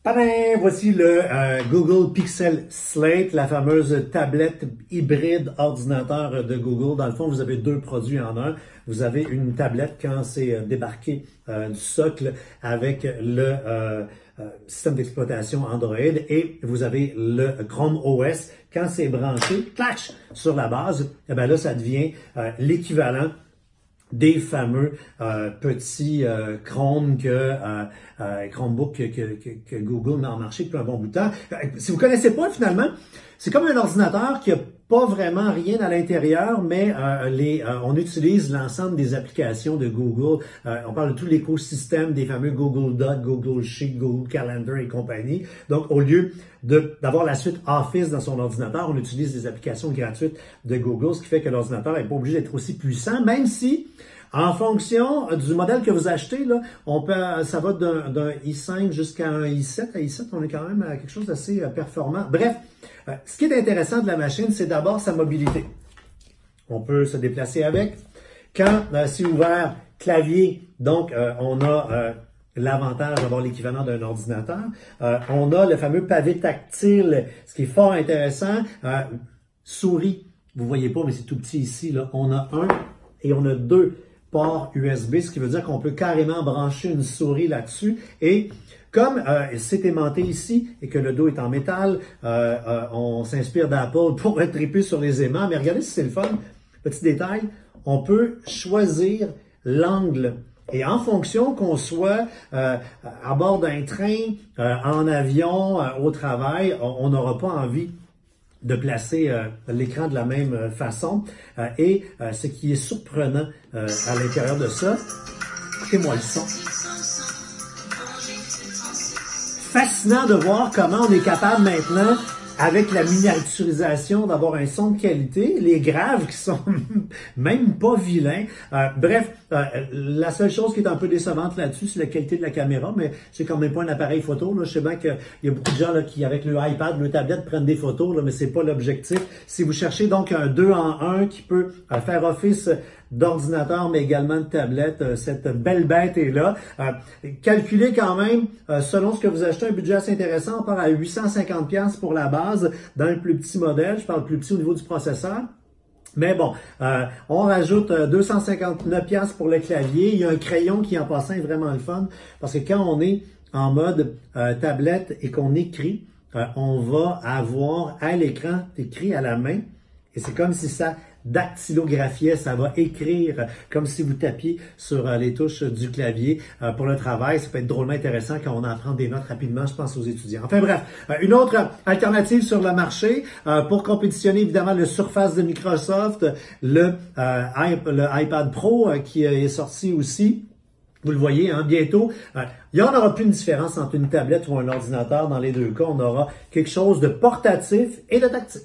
Tadam! Voici le Google Pixel Slate, la fameuse tablette hybride ordinateur de Google. Dans le fond, vous avez deux produits en un. Vous avez une tablette quand c'est débarqué du socle avec le système d'exploitation Android et vous avez le Chrome OS. Quand c'est branché, clash, sur la base, et bien là, ça devient l'équivalent des fameux petits Chrome Chromebook que Google met en marché depuis un bon bout de temps. Si vous connaissez pas, finalement, c'est comme un ordinateur qui a pas vraiment rien à l'intérieur, mais on utilise l'ensemble des applications de Google. On parle de tout l'écosystème des fameux Google Docs, Google Sheet, Google Calendar et compagnie. Donc, au lieu d'avoir la suite Office dans son ordinateur, on utilise des applications gratuites de Google, ce qui fait que l'ordinateur n'est pas obligé d'être aussi puissant, même si en fonction du modèle que vous achetez, là, ça va d'un i5 jusqu'à un i7. À i7, on est quand même à quelque chose d'assez performant. Bref, ce qui est intéressant de la machine, c'est d'abord sa mobilité. On peut se déplacer avec. Quand c'est ouvert, clavier, donc on a l'avantage d'avoir l'équivalent d'un ordinateur. On a le fameux pavé tactile, ce qui est fort intéressant. Souris, vous voyez pas, mais c'est tout petit ici. Là. On a un et on a deux port USB, ce qui veut dire qu'on peut carrément brancher une souris là-dessus. Et comme c'est aimanté ici et que le dos est en métal, on s'inspire d'Apple pour être trippé sur les aimants. Mais regardez si c'est le fun. Petit détail, on peut choisir l'angle. Et en fonction qu'on soit à bord d'un train, en avion, au travail, on n'aura pas envie de placer l'écran de la même façon. Et ce qui est surprenant à l'intérieur de ça, écoutez-moi le son. Fascinant de voir comment on est capable maintenant, avec la miniaturisation, d'avoir un son de qualité, les graves qui sont même pas vilains. Bref, la seule chose qui est un peu décevante là-dessus, c'est la qualité de la caméra, mais c'est quand même pas un appareil photo. Là. Je sais bien qu'il y a beaucoup de gens là, qui, avec le iPad, le tablette, prennent des photos, là, mais c'est pas l'objectif. Si vous cherchez donc un 2 en 1 qui peut faire office d'ordinateur, mais également de tablette, cette belle bête est là. Calculez quand même, selon ce que vous achetez, un budget assez intéressant. On part à 850$ pour la base dans le plus petit modèle. Je parle plus petit au niveau du processeur. Mais bon, on rajoute 259$ pour le clavier. Il y a un crayon qui, en passant, est vraiment le fun. Parce que quand on est en mode tablette et qu'on écrit, on va avoir à l'écran écrit à la main. Et c'est comme si ça dactylographiait, ça va écrire comme si vous tapiez sur les touches du clavier. Pour le travail, ça peut être drôlement intéressant quand on apprend des notes rapidement, je pense aux étudiants. Enfin bref, une autre alternative sur le marché pour compétitionner évidemment le Surface de Microsoft, le iPad Pro qui est sorti aussi. Vous le voyez, hein, bientôt, il n'y en aura plus une différence entre une tablette ou un ordinateur. Dans les deux cas, on aura quelque chose de portatif et de tactile.